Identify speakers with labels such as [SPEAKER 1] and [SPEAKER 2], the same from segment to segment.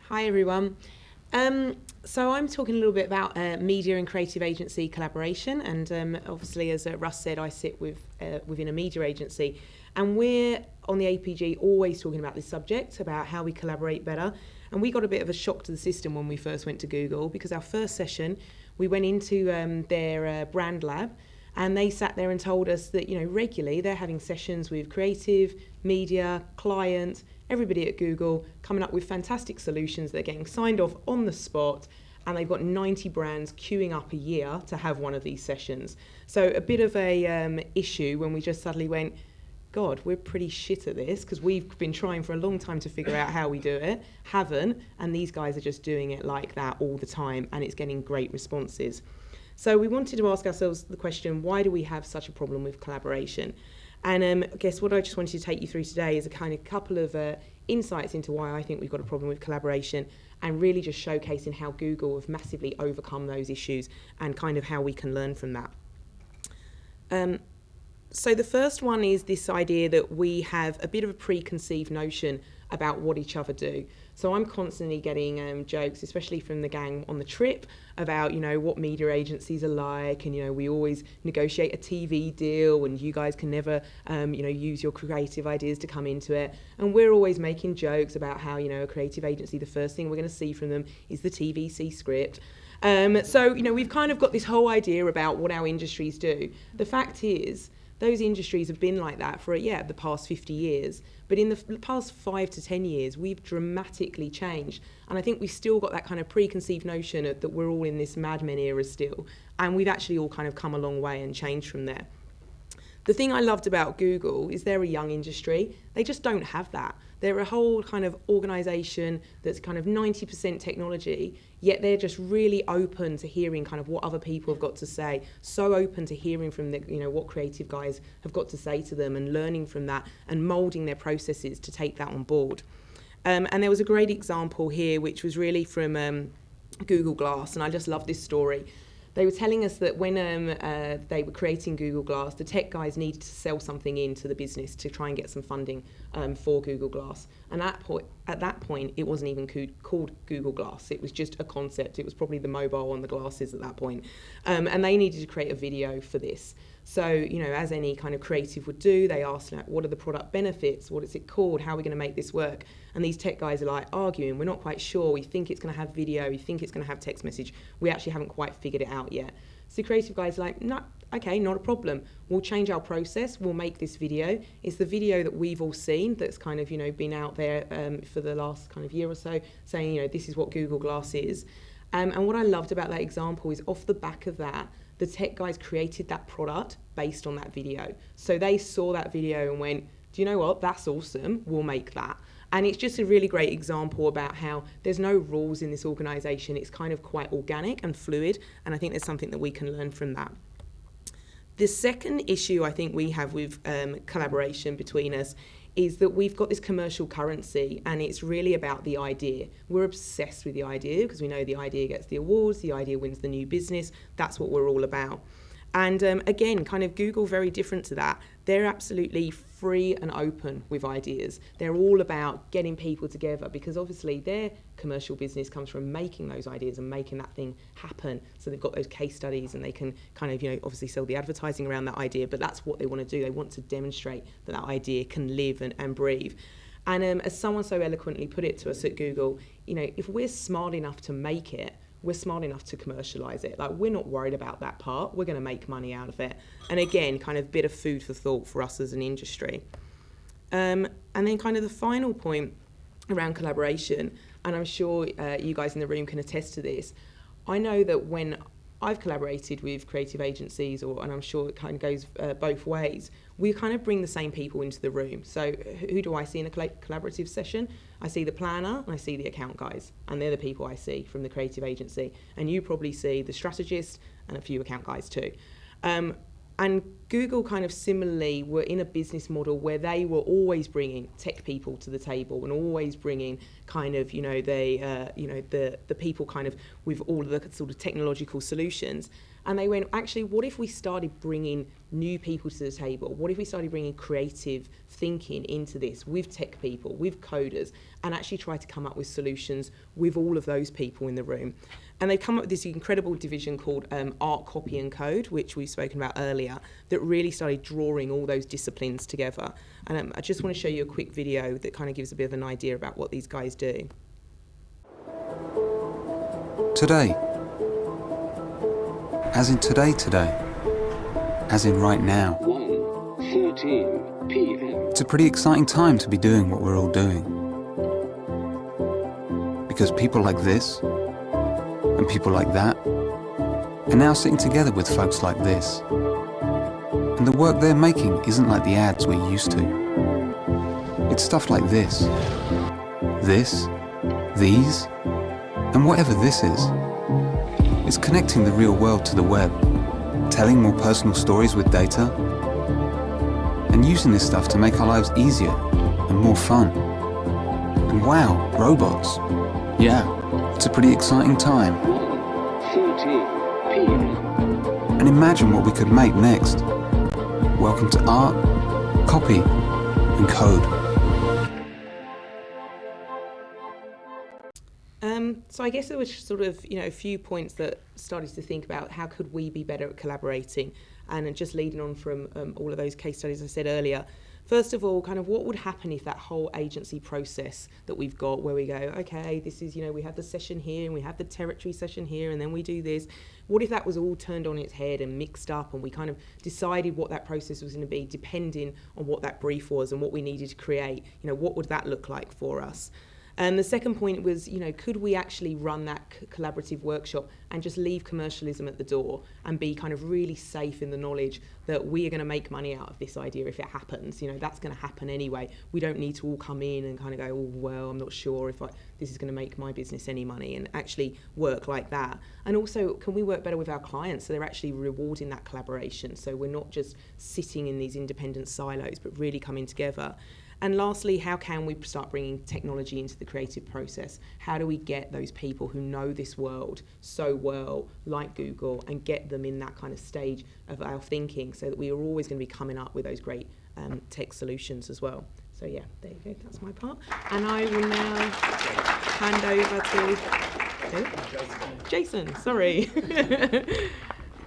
[SPEAKER 1] Hi everyone. So I'm talking a little bit about media and creative agency collaboration, and obviously, as Russ said, I sit within a media agency, and we're on the APG always talking about this subject, about how we collaborate better. And we got a bit of a shock to the system when we first went to Google, because our first session, we went into their brand lab, and they sat there and told us that, regularly they're having sessions with creative, media, client, everybody at Google, coming up with fantastic solutions. They're getting signed off on the spot, and they've got 90 brands queuing up a year to have one of these sessions. So a bit of a issue when we just suddenly went, God, we're pretty shit at this, because we've been trying for a long time to figure out how we do it, haven't, and these guys are just doing it like that all the time, and it's getting great responses. So we wanted to ask ourselves the question, why do we have such a problem with collaboration? And I guess what I just wanted to take you through today is a kind of couple of insights into why I think we've got a problem with collaboration, and really just showcasing how Google have massively overcome those issues and kind of how we can learn from that. So the first one is this idea that we have a bit of a preconceived notion about what each other do. So I'm constantly getting jokes, especially from the gang on the trip, about, what media agencies are like, and, we always negotiate a TV deal, and you guys can never, use your creative ideas to come into it. And we're always making jokes about how, a creative agency, the first thing we're going to see from them is the TVC script. So, we've kind of got this whole idea about what our industries do. The fact is, those industries have been like that for, the past 50 years. But in the past 5 to 10 years, we've dramatically changed. And I think we've still got that kind of preconceived notion that we're all in this Mad Men era still. And we've actually all kind of come a long way and changed from there. The thing I loved about Google is they're a young industry. They just don't have that. They're a whole kind of organisation that's kind of 90% technology, yet they're just really open to hearing kind of what other people have got to say, so open to hearing from what creative guys have got to say to them, and learning from that and moulding their processes to take that on board. And there was a great example here, which was really from Google Glass, and I just love this story. They were telling us that when they were creating Google Glass, the tech guys needed to sell something into the business to try and get some funding for Google Glass. And at that point, it wasn't even called Google Glass. It was just a concept. It was probably the mobile on the glasses at that point. And they needed to create a video for this. So, as any kind of creative would do, they asked, what are the product benefits? What is it called? How are we going to make this work? And these tech guys are arguing, we're not quite sure. We think it's going to have video. We think it's going to have text message. We actually haven't quite figured it out yet. So the creative guys are no, okay, not a problem. We'll change our process. We'll make this video. It's the video that we've all seen that's kind of, been out there for the last kind of year or so, saying, this is what Google Glass is. And what I loved about that example is off the back of that, the tech guys created that product based on that video. So they saw that video and went, do you know what? That's awesome. We'll make that. And it's just a really great example about how there's no rules in this organisation. It's kind of quite organic and fluid. And I think there's something that we can learn from that. The second issue I think we have with collaboration between us is that we've got this commercial currency, and it's really about the idea. We're obsessed with the idea because we know the idea gets the awards, the idea wins the new business. That's what we're all about. And again, kind of Google, very different to that. They're absolutely free and open with ideas. They're all about getting people together, because obviously their commercial business comes from making those ideas and making that thing happen. So they've got those case studies, and they can kind of, obviously sell the advertising around that idea, but that's what they want to do. They want to demonstrate that that idea can live and breathe. And as someone so eloquently put it to us at Google, if we're smart enough to make it, we're smart enough to commercialise it. We're not worried about that part. We're going to make money out of it. And again, kind of bit of food for thought for us as an industry. And then kind of the final point around collaboration, and I'm sure you guys in the room can attest to this. I know that when I've collaborated with creative agencies, and I'm sure it kind of goes both ways, we kind of bring the same people into the room. So who do I see in a collaborative session? I see the planner and I see the account guys, and they're the people I see from the creative agency. And you probably see the strategist and a few account guys too. And Google kind of similarly were in a business model where they were always bringing tech people to the table, and always bringing kind of, the people kind of with all of the sort of technological solutions. And they went, actually, what if we started bringing new people to the table? What if we started bringing creative thinking into this with tech people, with coders, and actually try to come up with solutions with all of those people in the room? And they've come up with this incredible division called Art, Copy and Code, which we've spoken about earlier, that really started drawing all those disciplines together. And I just want to show you a quick video that kind of gives a bit of an idea about what these guys do.
[SPEAKER 2] Today. As in today, as in right now.
[SPEAKER 3] 1:13 p.m.
[SPEAKER 2] It's a pretty exciting time to be doing what we're all doing. Because people like this, and people like that, are now sitting together with folks like this. And the work they're making isn't like the ads we're used to. It's stuff like this, these, and whatever this is. It's connecting the real world to the web, telling more personal stories with data, and using this stuff to make our lives easier and more fun. And wow, robots. Yeah, it's a pretty exciting time.
[SPEAKER 3] 1:13 p.m.
[SPEAKER 2] And imagine what we could make next. Welcome to Art, Copy and Code.
[SPEAKER 1] So I guess there was sort of, a few points that started to think about how could we be better at collaborating, and just leading on from all of those case studies I said earlier. First of all, kind of what would happen if that whole agency process that we've got, where we go, okay, this is, we have the session here and we have the territory session here and then we do this. What if that was all turned on its head and mixed up, and we kind of decided what that process was going to be depending on what that brief was and what we needed to create? What would that look like for us? And the second point was, could we actually run that collaborative workshop and just leave commercialism at the door and be kind of really safe in the knowledge that we are going to make money out of this idea if it happens? That's going to happen anyway. We don't need to all come in and kind of go, oh, well, I'm not sure if this is going to make my business any money, and actually work like that. And also, can we work better with our clients so they're actually rewarding that collaboration? So we're not just sitting in these independent silos, but really coming together. And lastly, how can we start bringing technology into the creative process? How do we get those people who know this world so well, like Google, and get them in that kind of stage of our thinking so that we are always going to be coming up with those great tech solutions as well? So yeah, there you go, that's my part. And I will now hand over to Jason, sorry.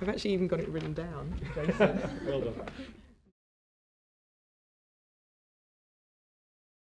[SPEAKER 1] I've actually even got it written down.
[SPEAKER 4] Jason, well done.